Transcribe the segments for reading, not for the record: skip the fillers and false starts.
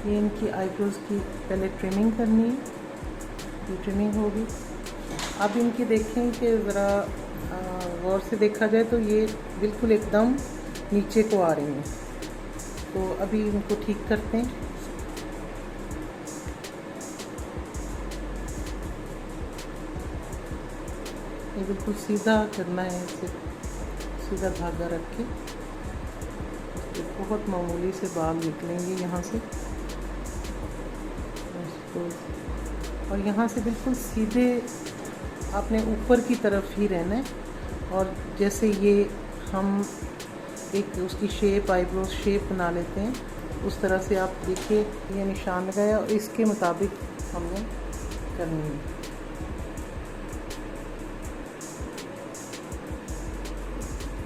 ये इनकी आईब्रोज़ की पहले ट्रिमिंग करनी है, ये ट्रिमिंग होगी। अब इनके देखें कि ज़रा गौर से देखा जाए तो ये बिल्कुल एकदम नीचे को आ रही हैं, तो अभी इनको ठीक करते हैं। ये बिल्कुल सीधा करना है, इसे सीधा धागा रख के। बहुत मामूली से बाल निकलेंगे यहाँ से, और यहाँ से बिल्कुल सीधे आपने ऊपर की तरफ ही रहना है। और जैसे ये हम एक उसकी शेप, आईब्रो शेप बना लेते हैं, उस तरह से आप देखिए ये निशान लगाया और इसके मुताबिक हमने करनी है।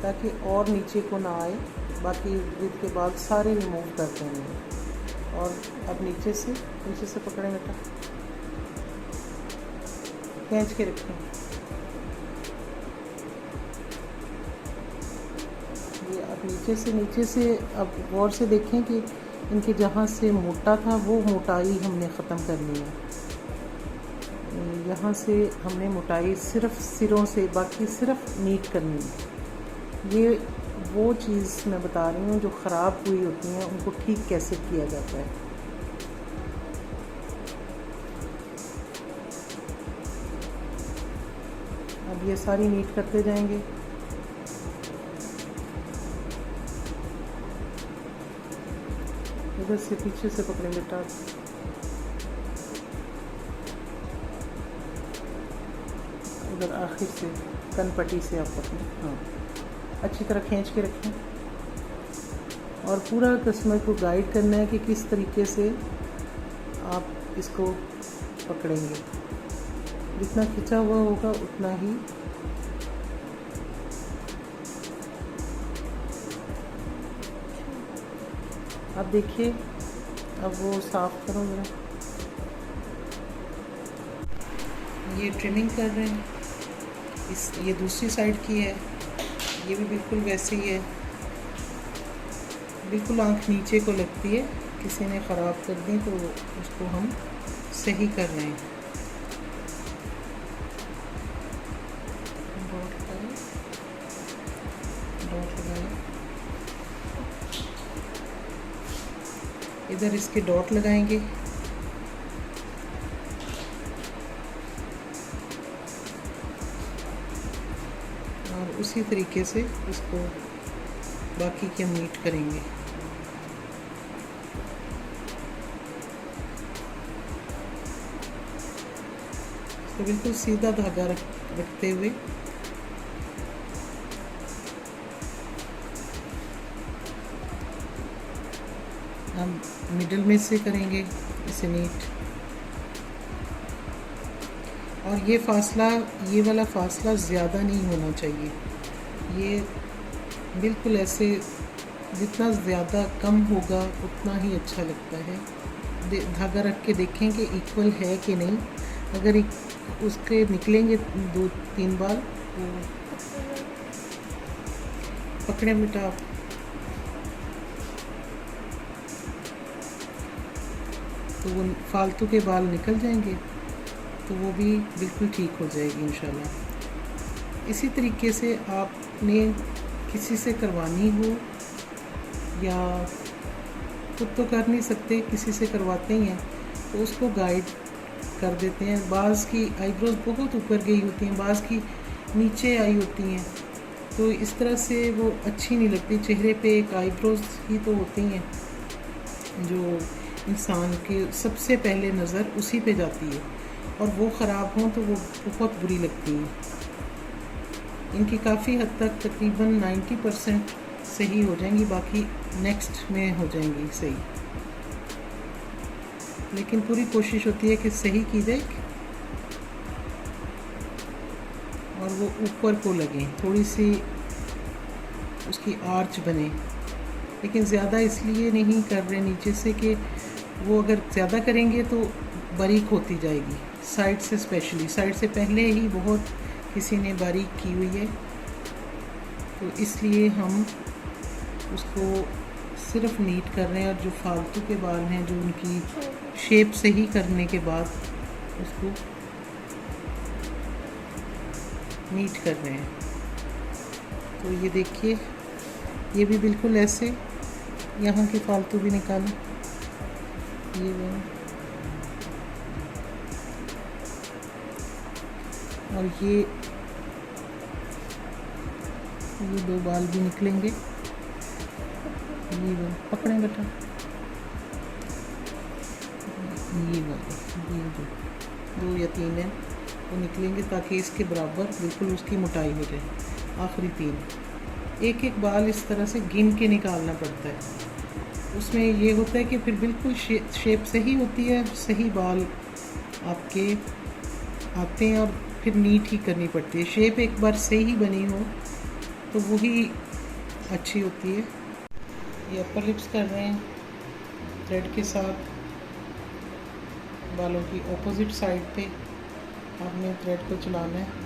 ताकि और नीचे को ना आए, बाकी इर्द के बाल सारे रिमूव कर देंगे। और अब नीचे से पकड़े बेटा, खींच के रखें। ये अब नीचे से अब गौर से देखें कि इनके जहाँ से मोटा था वो मोटाई हमने ख़त्म करनी है। यहाँ से हमने मोटाई सिर्फ सिरों से, बाकी सिर्फ नीट करनी है। ये वो चीज़ मैं बता रही हूँ जो ख़राब हुई होती हैं, उनको ठीक कैसे किया जाता है। अब ये सारी नीट करते जाएंगे। इधर से पीछे से पकड़े बेटा, उधर आखिर से कनपट्टी से आप पकड़ें। हाँ, अच्छी तरह खींच के रखें और पूरा कस्टमर को गाइड करना है कि किस तरीके से आप इसको पकड़ेंगे। जितना खिंचा हुआ होगा उतना ही आप देखिए। अब वो साफ करो जरा। ये ट्रिमिंग कर रहे हैं, ये दूसरी साइड की है, ये भी बिल्कुल वैसे ही है। बिल्कुल आंख नीचे को लगती है, किसी ने ख़राब कर दी तो उसको हम सही कर रहे हैं। डॉट लगाए, इधर इसके डॉट लगाएंगे। और उसी तरीके से इसको बाकी के मीट करेंगे। तो बिल्कुल सीधा धागा रखते हुए हम मिडल में से करेंगे इसे नीट। और ये फासला, ये वाला फासला ज़्यादा नहीं होना चाहिए। ये बिल्कुल ऐसे, जितना ज़्यादा कम होगा उतना ही अच्छा लगता है। धागा रख के देखें कि इक्वल है कि नहीं। अगर उसके निकलेंगे 2-3 बाल तो पकड़े बेटा आप। तो वो फालतू के बाल निकल जाएंगे, तो वो भी बिल्कुल ठीक हो जाएगी इंशाल्लाह। इसी तरीके से आपने किसी से करवानी हो या खुद तो कर नहीं सकते, किसी से करवाते ही हैं तो उसको गाइड कर देते हैं। बाज़ की आईब्रोज बहुत ऊपर गई होती हैं, बाज़ की नीचे आई होती हैं, तो इस तरह से वो अच्छी नहीं लगती। चेहरे पे एक आईब्रोज ही तो होती हैं जो इंसान के सबसे पहले नज़र उसी पे जाती है, और वो ख़राब हों तो वो बहुत बुरी लगती हैं। इनकी काफ़ी हद तक तकरीबन 90% सही हो जाएंगी, बाकी नेक्स्ट में हो जाएंगी सही। लेकिन पूरी कोशिश होती है कि सही की जाए और वो ऊपर को लगे, थोड़ी सी उसकी आर्च बने। लेकिन ज़्यादा इसलिए नहीं कर रहे नीचे से कि वो अगर ज़्यादा करेंगे तो बारीक होती जाएगी, साइड से स्पेशली। साइड से पहले ही बहुत किसी ने बारीक की हुई है, तो इसलिए हम उसको सिर्फ नीट कर रहे हैं, और जो फालतू के बाल हैं जो उनकी शेप सही करने के बाद उसको नीट कर रहे हैं। तो ये देखिए, ये भी बिल्कुल ऐसे यहाँ के फालतू भी निकालें, ये वो, और ये 2 बाल भी निकलेंगे, ये वो पकड़ें बेटा, ये वाले, ये जो 2 या 3 हैं वो निकलेंगे, ताकि इसके बराबर बिल्कुल उसकी मोटाई हो जाए। आखिरी 3 एक एक बाल इस तरह से गिन के निकालना पड़ता है। उसमें ये होता है कि फिर बिल्कुल शेप सही होती है, सही बाल आपके आते हैं, और फिर नीट ही करनी पड़ती है। शेप एक बार सही बनी हो तो वही अच्छी होती है। ये अपर लिप्स कर रहे हैं थ्रेड के साथ, बालों की ऑपोजिट साइड पे आपने थ्रेड को चलाना है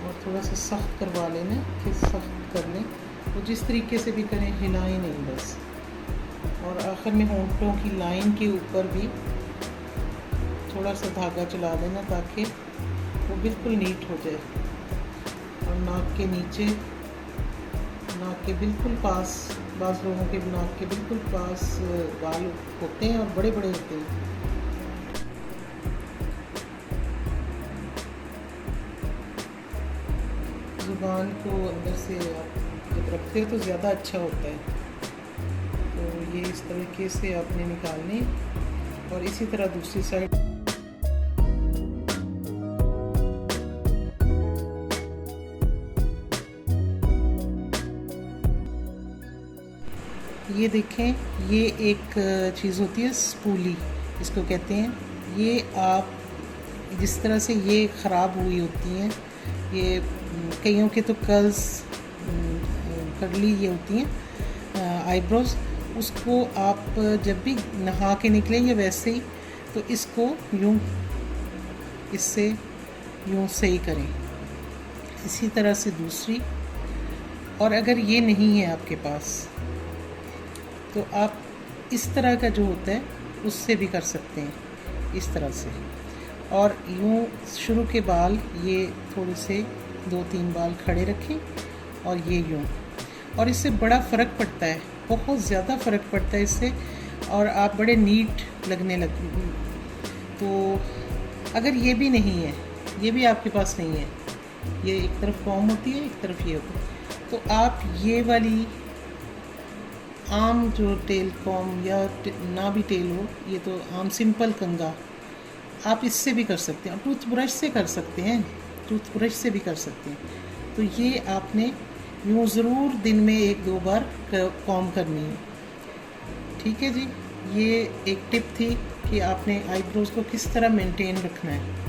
और थोड़ा सा सख्त करवा लेना, फिर सख्त कर लें। तो जिस तरीके से भी करें, हिलाएं नहीं बस। और आखिर में होंठों की लाइन के ऊपर भी थोड़ा सा धागा चला देना, ताकि वो बिल्कुल नीट हो जाए। और नाक के नीचे, नाक के बिल्कुल पास, बाज़ लोगों के नाक के बिल्कुल पास बाल होते हैं और बड़े बड़े होते हैं। ज़ुबान को अंदर से आप जब रखते हो तो ज़्यादा अच्छा होता है। तो ये इस तरीके से आपने निकालने, और इसी तरह दूसरी साइड। ये देखें, ये एक चीज़ होती है स्पूली, इसको कहते हैं। ये आप जिस तरह से ये ख़राब हुई होती हैं, ये कईयों के तो कर्ल्स कर्ली ये होती हैं आईब्रोज़, उसको आप जब भी नहा के निकलें या वैसे ही, तो इसको यूँ, इससे यूँ सही करें। इसी तरह से दूसरी। और अगर ये नहीं है आपके पास, तो आप इस तरह का जो होता है उससे भी कर सकते हैं, इस तरह से। और यूँ शुरू के बाल ये थोड़े से 2-3 बाल खड़े रखें, और ये यूँ। और इससे बड़ा फ़र्क पड़ता है, बहुत ज़्यादा फ़र्क पड़ता है इससे, और आप बड़े नीट लगने लगते। तो अगर ये भी नहीं है, ये भी आपके पास नहीं है, ये एक तरफ कॉम होती है, एक तरफ ये होती है, तो आप ये वाली आम जो टेल कॉम या ना भी टेल हो, ये तो आम सिंपल कंघा, आप इससे भी कर सकते हैं। टूथब्रश से कर सकते हैं, टूथब्रश से भी कर सकते हैं। तो ये आपने यूँ ज़रूर दिन में 1-2 बार कॉम करनी है। ठीक है जी, ये एक टिप थी कि आपने आईब्रोज़ को किस तरह मेंटेन रखना है।